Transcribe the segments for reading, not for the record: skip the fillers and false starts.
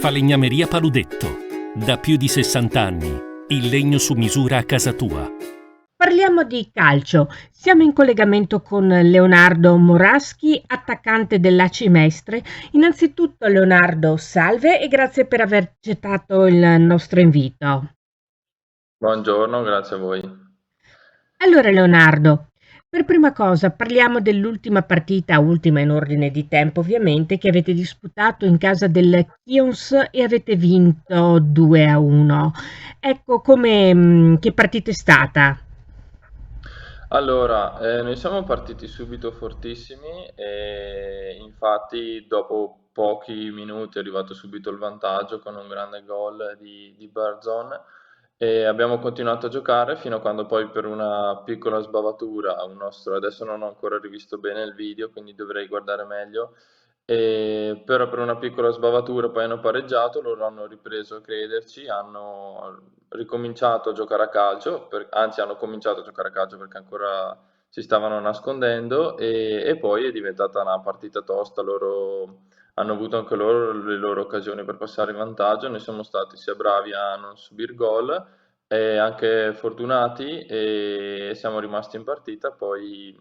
Falegnameria Paludetto. Da più di 60 anni. Il legno su misura a casa tua. Parliamo di calcio. Siamo in collegamento con Leonardo Moraschi, attaccante dell'ACI Mestre. Innanzitutto Leonardo, salve e grazie per aver accettato il nostro invito. Buongiorno, grazie a voi. Allora Leonardo, per prima cosa parliamo dell'ultima partita, ultima in ordine di tempo ovviamente, che avete disputato in casa del Kions e avete vinto 2-1. Ecco che partita è stata? Allora, noi siamo partiti subito fortissimi e infatti dopo pochi minuti è arrivato subito il vantaggio con un grande gol di Barzon e abbiamo continuato a giocare fino a quando poi per una piccola sbavatura, adesso non ho ancora rivisto bene il video, quindi dovrei guardare meglio, però per una piccola sbavatura poi hanno pareggiato, loro hanno ripreso a crederci, hanno ricominciato a giocare a calcio, anzi hanno cominciato a giocare a calcio perché ancora si stavano nascondendo e poi è diventata una partita tosta, loro hanno avuto anche loro le loro occasioni per passare in vantaggio, noi siamo stati sia bravi a non subire gol e anche fortunati e siamo rimasti in partita, poi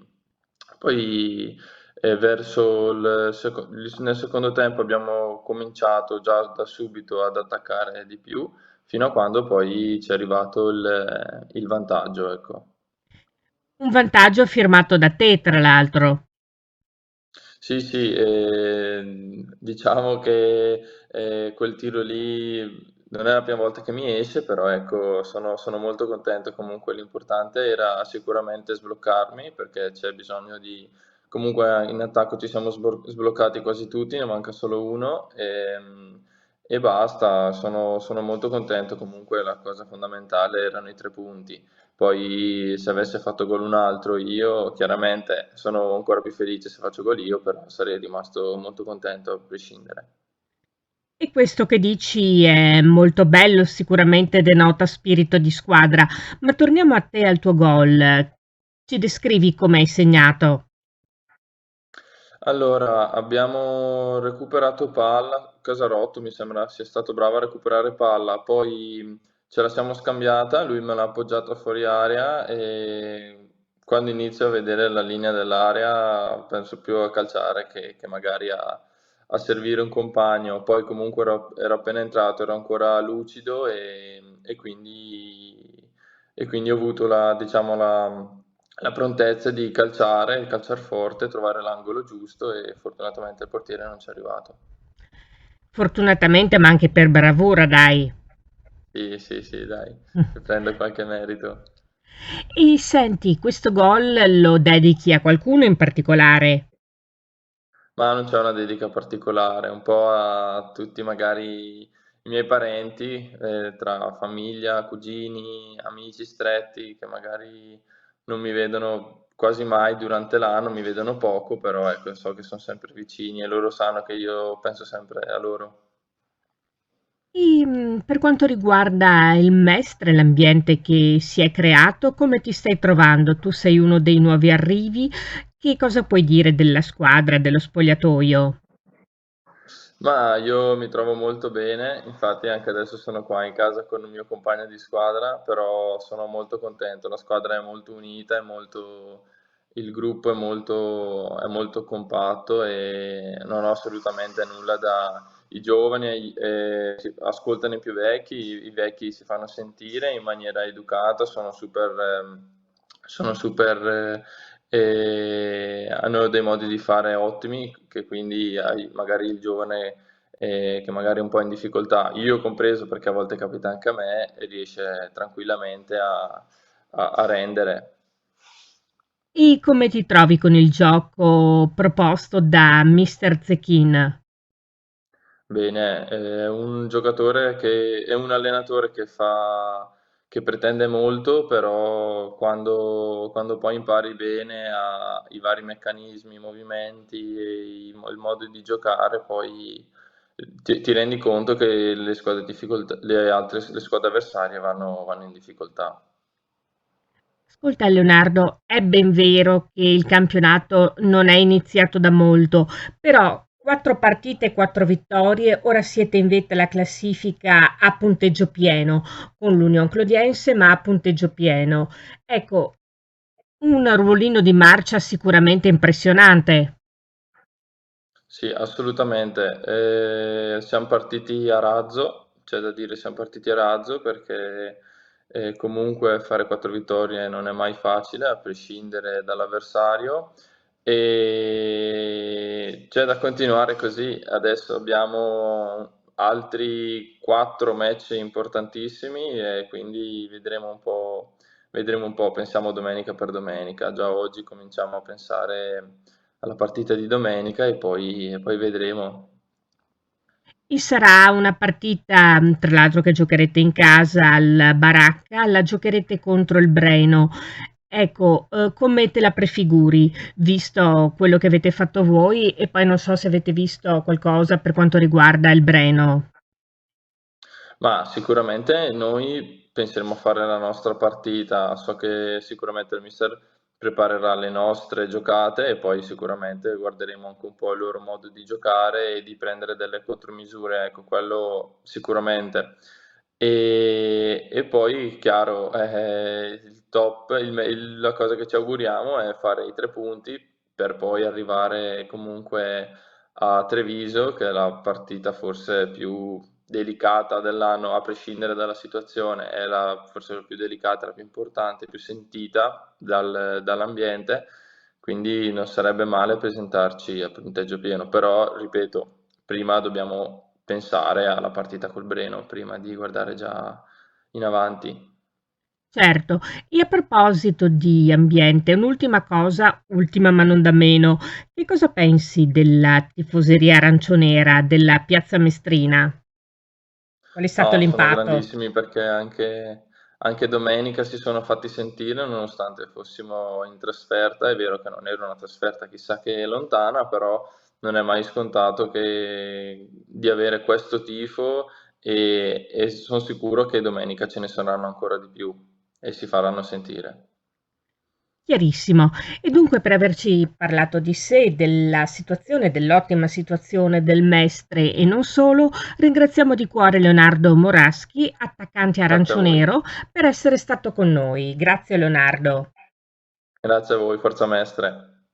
verso nel secondo tempo abbiamo cominciato già da subito ad attaccare di più, fino a quando poi ci è arrivato il vantaggio, ecco. Un vantaggio firmato da te, tra l'altro. Sì, sì, diciamo che quel tiro lì non è la prima volta che mi esce, però ecco, sono molto contento. Comunque l'importante era sicuramente sbloccarmi perché c'è bisogno di... Comunque in attacco ci siamo sbloccati quasi tutti, ne manca solo uno e basta, sono molto contento. Comunque la cosa fondamentale erano i 3 punti. Poi se avesse fatto gol un altro io, chiaramente sono ancora più felice se faccio gol io, però sarei rimasto molto contento a prescindere. E questo che dici è molto bello, sicuramente denota spirito di squadra. Ma torniamo a te, al tuo gol. Ci descrivi come hai segnato? Allora, abbiamo recuperato palla, Casarotto mi sembra sia stato bravo a recuperare palla, poi ce la siamo scambiata, lui me l'ha appoggiata fuori area e quando inizio a vedere la linea dell'area penso più a calciare che magari a servire un compagno, poi comunque ero appena entrato, ero ancora lucido e quindi ho avuto diciamo, la prontezza di calciare forte, trovare l'angolo giusto e fortunatamente il portiere non ci è arrivato. Fortunatamente, ma anche per bravura, dai. Sì, sì, sì, dai, mi prendo qualche merito. E senti, questo gol lo dedichi a qualcuno in particolare? Ma non c'è una dedica particolare, un po' a tutti magari i miei parenti, tra famiglia, cugini, amici stretti che magari non mi vedono quasi mai durante l'anno, mi vedono poco, però ecco, so che sono sempre vicini e loro sanno che io penso sempre a loro. Per quanto riguarda il Mestre, l'ambiente che si è creato, come ti stai trovando? Tu sei uno dei nuovi arrivi. Che cosa puoi dire della squadra, dello spogliatoio? Ma io mi trovo molto bene, infatti anche adesso sono qua in casa con il mio compagno di squadra, però sono molto contento, la squadra è molto unita, il gruppo è molto compatto e non ho assolutamente nulla da... I giovani ascoltano i più vecchi, i vecchi si fanno sentire in maniera educata, sono super hanno dei modi di fare ottimi, che quindi hai magari il giovane che magari è un po' in difficoltà, io compreso perché a volte capita anche a me, e riesce tranquillamente a rendere. E come ti trovi con il gioco proposto da Mr. Zekin? Bene, è un giocatore che è un allenatore che pretende molto, però quando poi impari bene i vari meccanismi, i movimenti e il modo di giocare, poi ti rendi conto che le squadre avversarie vanno in difficoltà. Ascolta Leonardo, è ben vero che il campionato non è iniziato da molto, però 4 partite e 4 vittorie, ora siete in vetta alla classifica a punteggio pieno con l'Union Clodiense, ma a punteggio pieno. Ecco, un ruolino di marcia sicuramente impressionante. Sì, assolutamente. Siamo partiti a razzo, c'è da dire siamo partiti a razzo perché comunque fare 4 vittorie non è mai facile, a prescindere dall'avversario. E c'è da continuare così. Adesso abbiamo altri 4 match importantissimi e quindi vedremo un po', pensiamo domenica per domenica. Già oggi cominciamo a pensare alla partita di domenica e poi vedremo. E sarà una partita, tra l'altro, che giocherete in casa al Baracca, la giocherete contro il Breno. Ecco, come te la prefiguri, visto quello che avete fatto voi e poi non so se avete visto qualcosa per quanto riguarda il Breno. Ma sicuramente noi penseremo a fare la nostra partita, so che sicuramente il mister preparerà le nostre giocate e poi sicuramente guarderemo anche un po' il loro modo di giocare e di prendere delle contromisure, ecco, quello sicuramente. E poi, chiaro, il top, la cosa che ci auguriamo è fare i 3 punti per poi arrivare comunque a Treviso, che è la partita forse più delicata dell'anno, a prescindere dalla situazione, è forse la più delicata, la più importante, più sentita dall'ambiente, quindi non sarebbe male presentarci a punteggio pieno, però ripeto, prima dobbiamo pensare alla partita col Breno, prima di guardare già in avanti. Certo, e a proposito di ambiente, un'ultima cosa, ultima ma non da meno, che cosa pensi della tifoseria aranciονera della Piazza Mestrina? Qual è stato No, sono l'impatto? grandissimi perché anche domenica si sono fatti sentire nonostante fossimo in trasferta. È vero che non era una trasferta chissà che lontana, però non è mai scontato di avere questo tifo e sono sicuro che domenica ce ne saranno ancora di più e si faranno sentire. Chiarissimo. E dunque per averci parlato di sé, della situazione, dell'ottima situazione del Mestre e non solo, ringraziamo di cuore Leonardo Moraschi, attaccante Grazie a voi. arancionero, per essere stato con noi. Grazie Leonardo. Grazie a voi, Forza Mestre.